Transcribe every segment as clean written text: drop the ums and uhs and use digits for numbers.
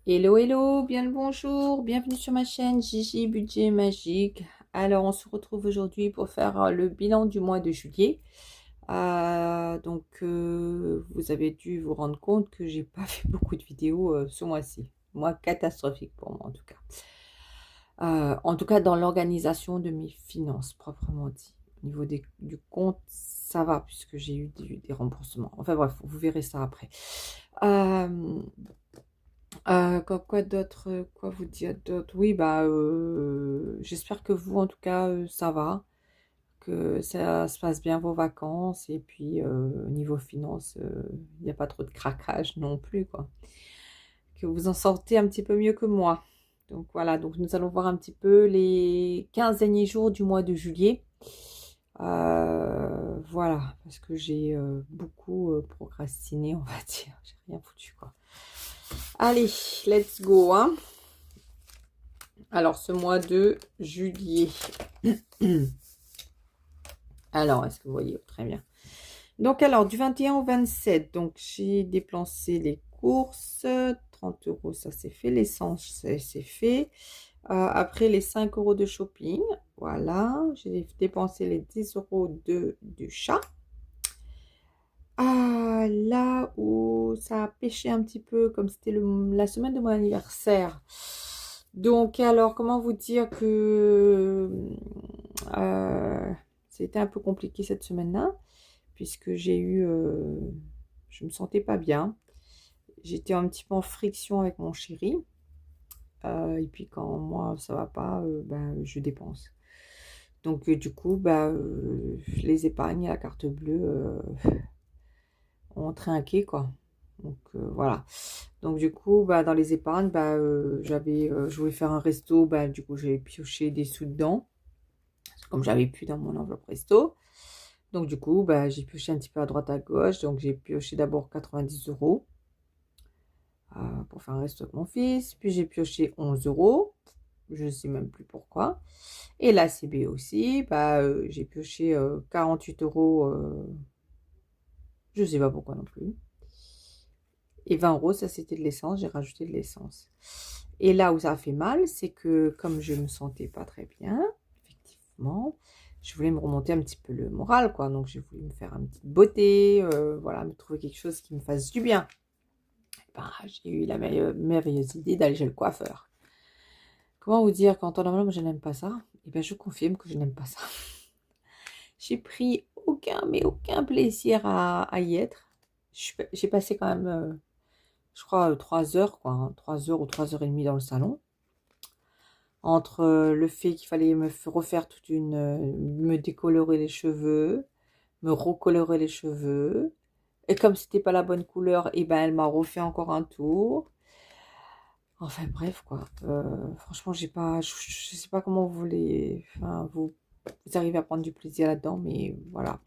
Hello, hello, bien le bonjour, bienvenue sur ma chaîne Gigi Budget Magique. Alors, on se retrouve aujourd'hui pour faire le bilan du mois de juillet. Vous avez dû vous rendre compte que j'ai pas fait beaucoup de vidéos ce mois-ci. Mois catastrophique pour moi en tout cas. En tout cas, dans l'organisation de mes finances, proprement dit. Au niveau du compte, ça va puisque j'ai eu des remboursements. Enfin bref, vous verrez ça après. Euh, quoi d'autre? Quoi vous dire d'autre? Oui, j'espère que vous, en tout cas, ça va, que ça se passe bien vos vacances, et puis niveau finances, il n'y a pas trop de craquage non plus, quoi. Que vous en sortez un petit peu mieux que moi. Donc voilà, donc nous allons voir un petit peu les 15 derniers jours du mois de juillet. Voilà, parce que j'ai beaucoup procrastiné, on va dire. J'ai rien foutu, quoi. Allez, let's go, hein. Alors, ce mois de juillet. Alors, est-ce que vous voyez? Très bien. Donc, alors, du 21 au 27, donc j'ai dépensé les courses. 30 euros, ça c'est fait. L'essence, c'est fait. Après, les 5 euros de shopping. Voilà. J'ai dépensé les 10 euros du chat. Là où ça a pêché un petit peu, comme c'était la semaine de mon anniversaire. Donc, alors, comment vous dire que c'était un peu compliqué cette semaine-là, puisque je me sentais pas bien. J'étais un petit peu en friction avec mon chéri. Et puis, quand moi, ça va pas, je dépense. Donc, du coup, les épargnes à la carte bleue ont trinqué, quoi. Donc, voilà. Donc, du coup, dans les épargnes, je voulais faire un resto. Du coup, j'ai pioché des sous dedans, comme j'avais plus dans mon enveloppe resto. Donc, du coup, j'ai pioché un petit peu à droite à gauche. Donc, j'ai pioché d'abord 90 euros pour faire un resto avec mon fils. Puis, j'ai pioché 11 euros. Je ne sais même plus pourquoi. Et la CB aussi, j'ai pioché 48 euros. Je ne sais pas pourquoi non plus. Et 20 euros, ça c'était de l'essence. J'ai rajouté de l'essence. Et là où ça a fait mal, c'est que comme je me sentais pas très bien, effectivement, je voulais me remonter un petit peu le moral, quoi. Donc j'ai voulu me faire une petite beauté, voilà, me trouver quelque chose qui me fasse du bien. J'ai eu la merveilleuse idée d'aller chez le coiffeur. Comment vous dire, quand on moi je n'aime pas ça, et bien je confirme que je n'aime pas ça. J'ai pris aucun plaisir à y être. J'ai passé quand même, je crois, 3 heures, quoi, hein, 3 heures ou 3 heures et demie dans le salon. Entre le fait qu'il fallait refaire me décolorer les cheveux, me recolorer les cheveux. Et comme c'était pas la bonne couleur, et ben elle m'a refait encore un tour. Enfin bref, quoi. Franchement, je sais pas comment vous voulez, enfin, vous arrivez à prendre du plaisir là-dedans, mais voilà.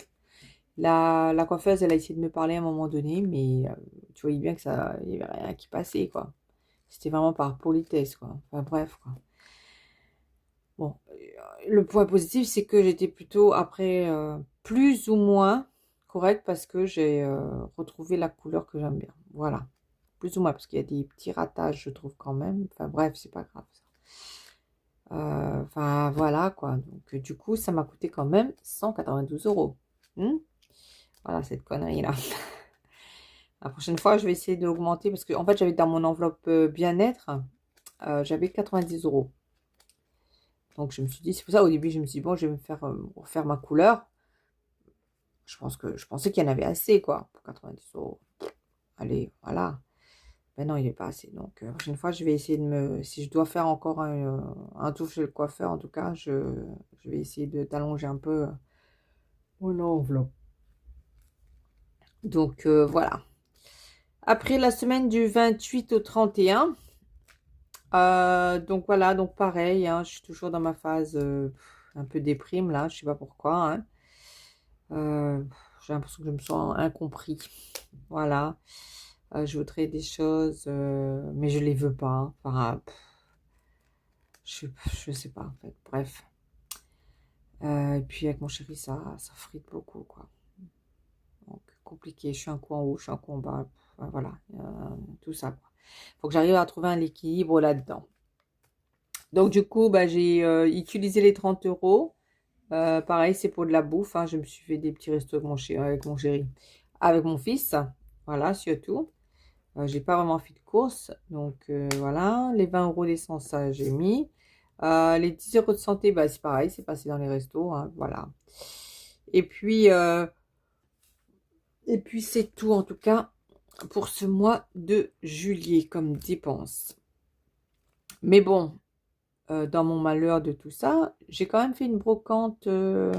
La coiffeuse, elle a essayé de me parler à un moment donné, mais tu voyais bien que ça, il y avait rien qui passait, quoi. C'était vraiment par politesse, quoi. Enfin bref, quoi. Bon, le point positif, c'est que j'étais plutôt après plus ou moins correcte parce que j'ai retrouvé la couleur que j'aime bien. Voilà, plus ou moins parce qu'il y a des petits ratages, je trouve quand même. Enfin bref, c'est pas grave ça. Enfin voilà quoi. Donc du coup, ça m'a coûté quand même 192 euros. Voilà cette connerie là. La prochaine fois, je vais essayer d'augmenter parce que en fait, j'avais dans mon enveloppe bien-être, j'avais 90 euros. Donc je me suis dit, c'est pour ça au début je me suis dit, bon, je vais me faire refaire ma couleur. Je pensais qu'il y en avait assez, quoi, pour 90 euros. Allez, voilà. Ben non, il n'est pas assez. Donc la prochaine fois, je vais essayer si je dois faire encore un tour chez le coiffeur, en tout cas, je vais essayer d'allonger un peu mon enveloppe. Donc voilà. Après la semaine du 28 au 31, donc voilà, donc pareil, hein, je suis toujours dans ma phase un peu déprime là, je sais pas pourquoi, hein. Euh, j'ai l'impression que je me sens incompris. Voilà. Je voudrais des choses, mais je les veux pas, hein. Enfin, je sais pas en fait. Bref. Et puis avec mon chéri, ça frite beaucoup, quoi. Donc compliqué. Je suis un coup en haut, je suis un coup en bas. Voilà, tout ça, quoi. faut que j'arrive à trouver un équilibre là-dedans. Donc, du coup, bah, j'ai utilisé les 30 euros. Pareil, c'est pour de la bouffe, hein. Je me suis fait des petits restos avec mon chéri, avec mon fils. Voilà, surtout. J'ai pas vraiment fait de courses. Donc, voilà. Les 20 euros d'essence, ça, j'ai mis. Les 10 euros de santé, bah, c'est pareil, c'est passé dans les restos, hein, voilà. Et puis, euh, et puis c'est tout, en tout cas, pour ce mois de juillet, comme dépense. Mais bon, dans mon malheur de tout ça, j'ai quand même fait une brocante. Euh,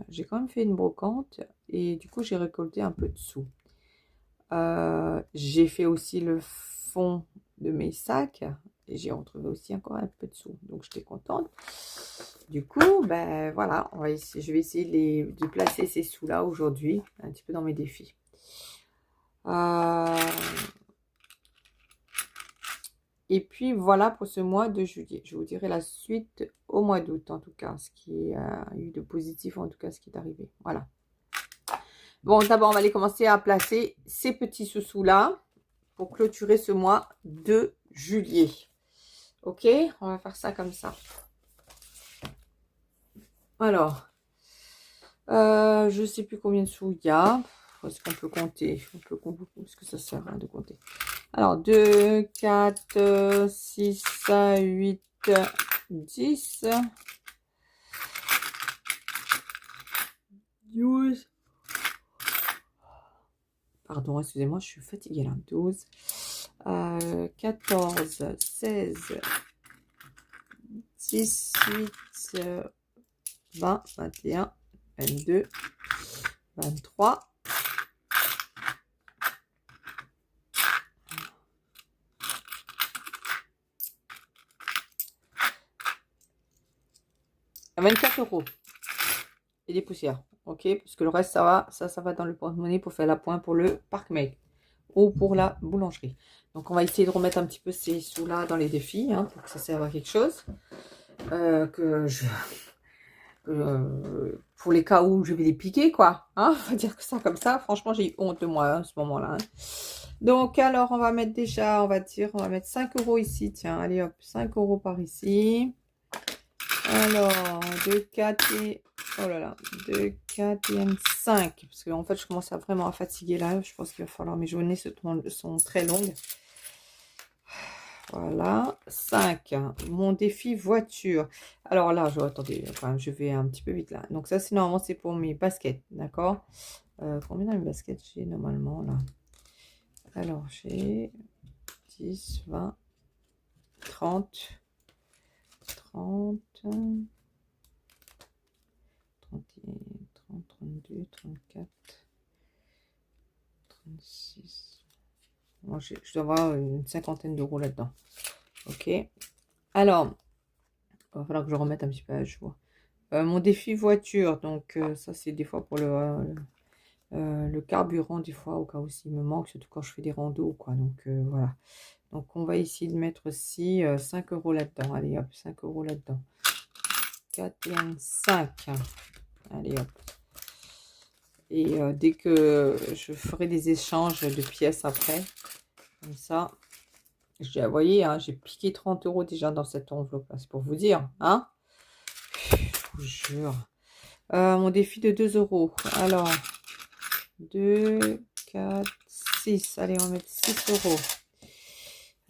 j'ai quand même fait une brocante et du coup, j'ai récolté un peu de sous. J'ai fait aussi le fond de mes sacs et j'ai retrouvé aussi encore un peu de sous. Donc, j'étais contente. Du coup, ben voilà, je vais essayer de placer ces sous-là aujourd'hui, un petit peu dans mes défis. Euh, et puis, voilà pour ce mois de juillet. Je vous dirai la suite au mois d'août, en tout cas, ce qui a eu de positif, en tout cas, ce qui est arrivé. Voilà. Bon, d'abord, on va aller commencer à placer ces petits sous-sous-là pour clôturer ce mois de juillet. Ok, on va faire ça comme ça. Alors, je ne sais plus combien de sous il y a. Est-ce qu'on peut compter? Est-ce que ça sert de compter? Alors, 2, 4, 6, 8, 10, 12. Pardon, excusez-moi, je suis fatiguée là. 12, 14, 16, 18, 20, 21, 22, 23. 24 euros et des poussières, ok, parce que le reste ça va dans le porte-monnaie pour faire la pointe pour le Parc-Mec ou pour la boulangerie. Donc on va essayer de remettre un petit peu ces sous là dans les défis, hein, pour que ça serve à quelque chose, pour les cas où je vais les piquer, quoi, hein, on va dire que ça comme ça. Franchement, j'ai eu honte de moi, hein, à ce moment là, hein. Donc alors on va mettre déjà, on va mettre 5 euros ici, tiens, allez hop, 5 euros par ici. Alors, 2, 4 et... Oh là là, 2, 4 et 5. Parce qu'en fait, je commence vraiment à fatiguer là. Je pense qu'il va falloir... Mes journées sont très longues. Voilà, 5. Mon défi voiture. Alors là, attendez, enfin, je vais un petit peu vite là. Donc ça, c'est normalement, c'est pour mes baskets, d'accord? Combien dans mes baskets j'ai normalement là? Alors, j'ai 10, 20, 30, 30... 30, 32, 34, 36. Bon, je dois avoir une cinquantaine d'euros là-dedans. Ok. Alors, il va falloir que je remette un petit peu à jour. Mon défi voiture, donc ça c'est des fois pour le carburant, des fois au cas où s'il me manque, surtout quand je fais des randos, quoi. Donc voilà. Donc on va essayer de mettre aussi 5 euros là-dedans. Allez hop, 5 euros là-dedans. 4 et 5. Allez hop. Et dès que je ferai des échanges de pièces après, comme ça, vous voyez, hein, j'ai piqué 30 euros déjà dans cette enveloppe. C'est pour vous dire, hein. Je vous jure. Mon défi de 2 euros. Alors, 2, 4, 6. Allez, on va mettre 6 euros.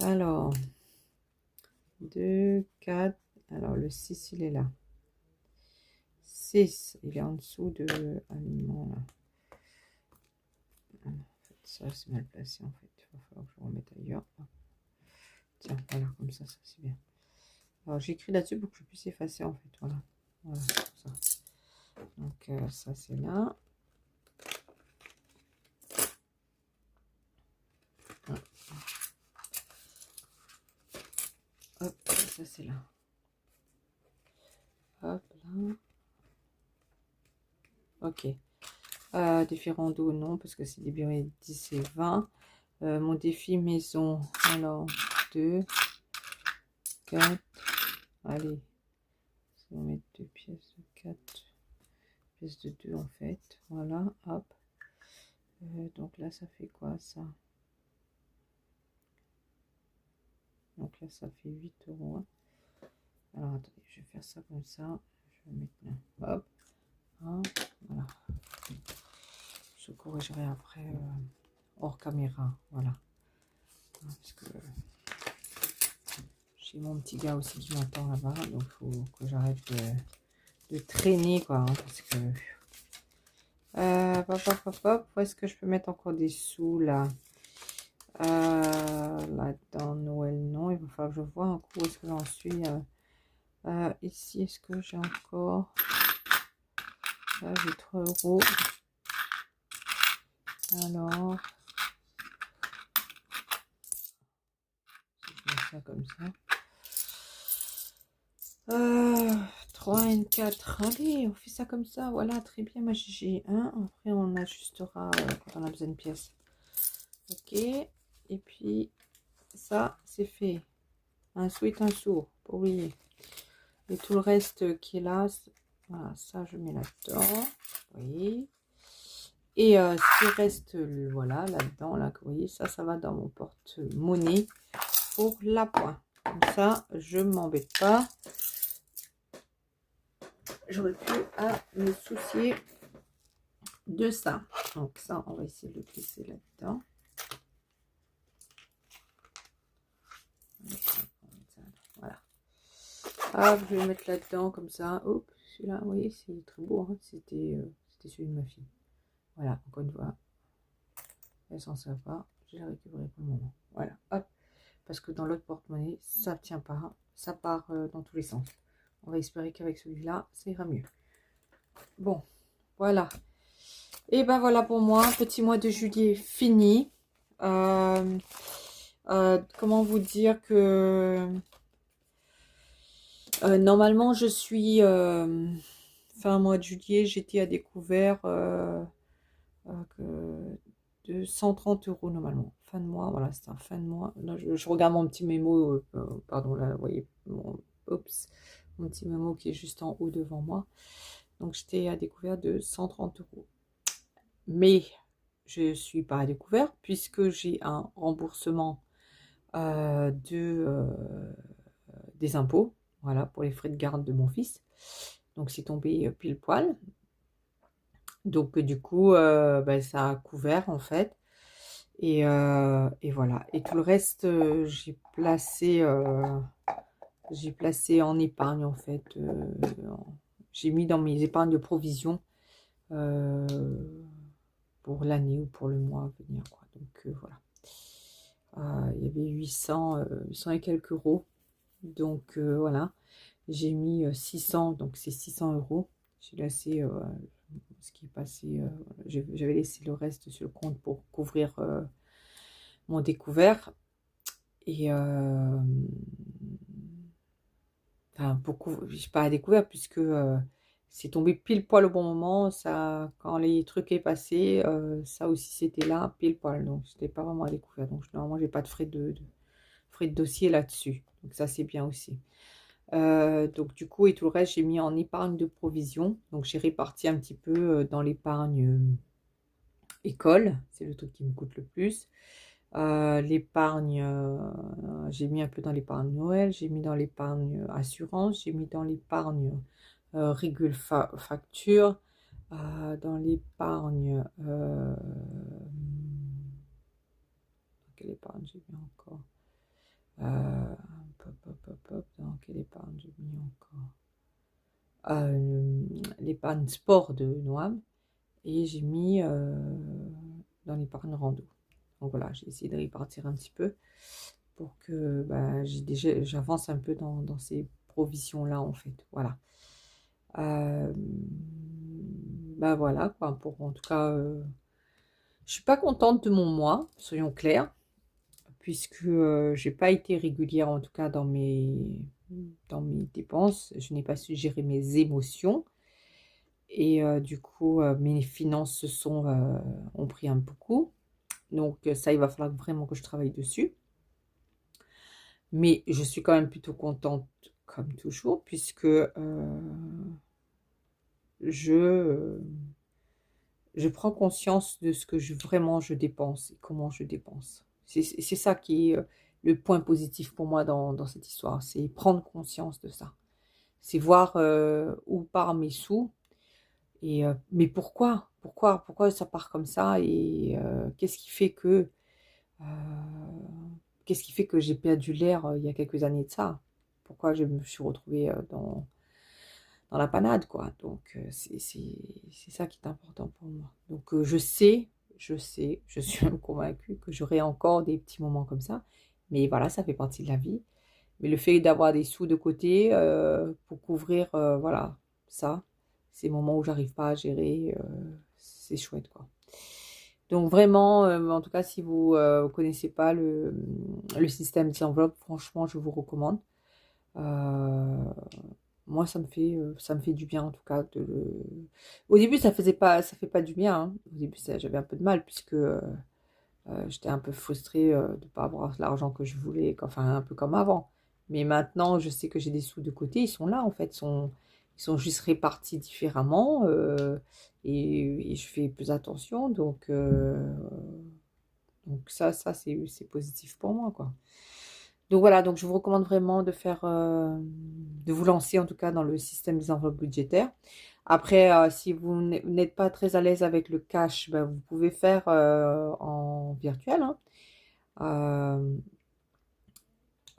Alors, 2, 4. Alors, le 6, il est là. 6, il est en dessous de aliments, là. En fait, ça, c'est mal placé, en fait. Il va falloir que je remette ailleurs. Tiens, voilà, comme ça c'est bien. Alors, j'écris là-dessus pour que je puisse effacer, en fait. Voilà. Voilà, ça. Donc, ça, c'est là. Hop, ça, c'est là. Hop, là. Ok. Défi rando, non, parce que c'est début 10 et 20. Mon défi maison, alors 2, 4. Allez, on va mettre 2 pièces de 4, pièces de 2 en fait. Voilà, hop. Donc là, ça fait quoi ça? Donc là, ça fait 8 euros. Hein. Alors, attendez, je vais faire ça comme ça. Je vais mettre là. Hop. Hein, voilà. Je corrigerai après hors caméra. Voilà. Parce que j'ai mon petit gars aussi qui m'attend là-bas. Donc, il faut que j'arrête de traîner, quoi. Hein, parce que... Où est-ce que je peux mettre encore des sous, là? Là-dedans, Noël, non. Il va falloir que je vois un coup où est-ce que j'en suis. Ici, est-ce que j'ai encore... Là, j'ai 3 euros. Alors... Je mets ça comme ça. 3 et 4. Allez, on fait ça comme ça. Voilà, très bien, ma GG. Hein. Après, on ajustera quand on a besoin de pièces. Ok. Et puis, ça, c'est fait. Un sou est un sourd, pas oublier. Et tout le reste qui est là, voilà, ça, je mets là-dedans. Oui. Et ce qui reste, voilà, là-dedans, là, vous voyez, ça va dans mon porte-monnaie pour l'appoint. Comme ça, je ne m'embête pas. J'aurais plus à me soucier de ça. Donc ça, on va essayer de le glisser là-dedans. Voilà. Ah, je vais le mettre là-dedans comme ça. Hop, celui-là, vous voyez, c'est très beau. Hein. C'était celui de ma fille. Voilà, encore une fois. Elle s'en sert pas. Je l'ai récupéré pour le moment. Voilà, hop. Parce que dans l'autre porte-monnaie, ça ne tient pas. Ça part dans tous les sens. On va espérer qu'avec celui-là, ça ira mieux. Bon, voilà. Et ben voilà pour moi, petit mois de juillet fini. Comment vous dire que normalement je suis fin mois de juillet, j'étais à découvert de 130 euros normalement. Fin de mois, voilà, c'est un fin de mois. Là, je regarde mon petit mémo, pardon, là, vous voyez, mon petit mémo qui est juste en haut devant moi. Donc j'étais à découvert de 130 euros. Mais je ne suis pas à découvert puisque j'ai un remboursement des impôts, voilà, pour les frais de garde de mon fils. Donc c'est tombé pile poil. Donc du coup, ben, ça a couvert en fait. Et voilà. Et tout le reste, j'ai placé en épargne en fait. J'ai mis dans mes épargnes de provision pour l'année ou pour le mois à venir, quoi. Donc voilà. Il y avait 800 et quelques euros. Donc voilà. J'ai mis 600, donc c'est 600 euros. J'ai laissé ce qui est passé. J'avais laissé le reste sur le compte pour couvrir mon découvert. Et enfin, je suis pas à découvert puisque c'est tombé pile poil au bon moment. Ça, quand les trucs est passé, ça aussi c'était là pile poil. Donc c'était pas vraiment à découvert. Donc normalement j'ai pas de frais de dossier là-dessus. Donc ça c'est bien aussi. Donc du coup et tout le reste j'ai mis en épargne de provision. Donc j'ai réparti un petit peu dans l'épargne école. C'est le truc qui me coûte le plus. L'épargne, j'ai mis un peu dans l'épargne Noël, j'ai mis dans l'épargne assurance, j'ai mis dans l'épargne régule facture, dans l'épargne, quelle épargne j'ai mis encore, dans quelle épargne j'ai mis encore, l'épargne sport de Noam, et j'ai mis dans l'épargne rando. Donc voilà, j'ai essayé de répartir un petit peu pour que bah, j'avance un peu dans ces provisions-là, en fait. Voilà. Bah voilà, quoi. Pour, en tout cas, je suis pas contente de mon mois, soyons clairs, puisque j'ai pas été régulière, en tout cas, dans mes dépenses. Je n'ai pas su gérer mes émotions. Et du coup, mes finances ont pris un coup. Donc ça, il va falloir vraiment que je travaille dessus. Mais je suis quand même plutôt contente, comme toujours, puisque je prends conscience de ce que vraiment je dépense et comment je dépense. C'est ça qui est le point positif pour moi dans cette histoire. C'est prendre conscience de ça. C'est voir où part mes sous. Et, mais pourquoi ça part comme ça? Et euh, qu'est-ce qui fait que j'ai perdu l'air il y a quelques années de ça? Pourquoi je me suis retrouvée dans la panade, quoi. Donc, c'est ça qui est important pour moi. Donc, je suis même convaincue que j'aurai encore des petits moments comme ça. Mais voilà, ça fait partie de la vie. Mais le fait d'avoir des sous de côté pour couvrir, voilà, ça, ces moments où j'arrive pas à gérer, c'est chouette, quoi. Donc vraiment, en tout cas, si vous ne connaissez pas le système des enveloppes, franchement, je vous recommande. Moi, ça me fait du bien, en tout cas. Au début, ça fait pas du bien, hein. Au début, j'avais un peu de mal, puisque j'étais un peu frustrée de ne pas avoir l'argent que je voulais, enfin, un peu comme avant. Mais maintenant, je sais que j'ai des sous de côté, ils sont là, en fait, ils sont juste répartis différemment, et je fais plus attention, donc ça c'est positif pour moi, quoi. Donc voilà, donc je vous recommande vraiment de vous lancer en tout cas dans le système des enveloppes budgétaires. Après, si vous n'êtes pas très à l'aise avec le cash, ben, vous pouvez faire en virtuel, hein,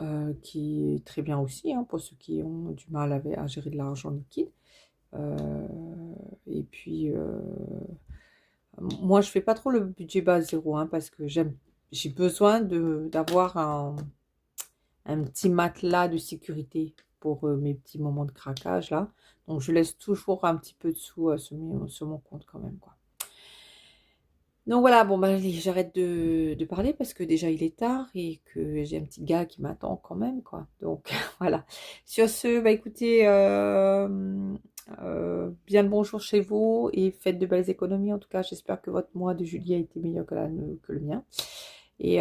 euh, qui est très bien aussi, hein, pour ceux qui ont du mal à gérer de l'argent liquide. Euh, et puis, moi, je fais pas trop le budget base zéro, hein, parce que j'ai besoin d'avoir un petit matelas de sécurité pour mes petits moments de craquage là. Donc je laisse toujours un petit peu de sous sur mon compte quand même, quoi. Donc voilà, bon bah allez, j'arrête de parler parce que déjà il est tard et que j'ai un petit gars qui m'attend quand même, quoi. Donc voilà. Sur ce, bah écoutez, bien le bonjour chez vous et faites de belles économies. En tout cas, j'espère que votre mois de juillet a été meilleur que le mien. Et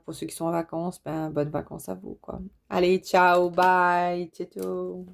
pour ceux qui sont en vacances, ben bonnes vacances à vous, quoi. Allez, ciao, bye, ciao.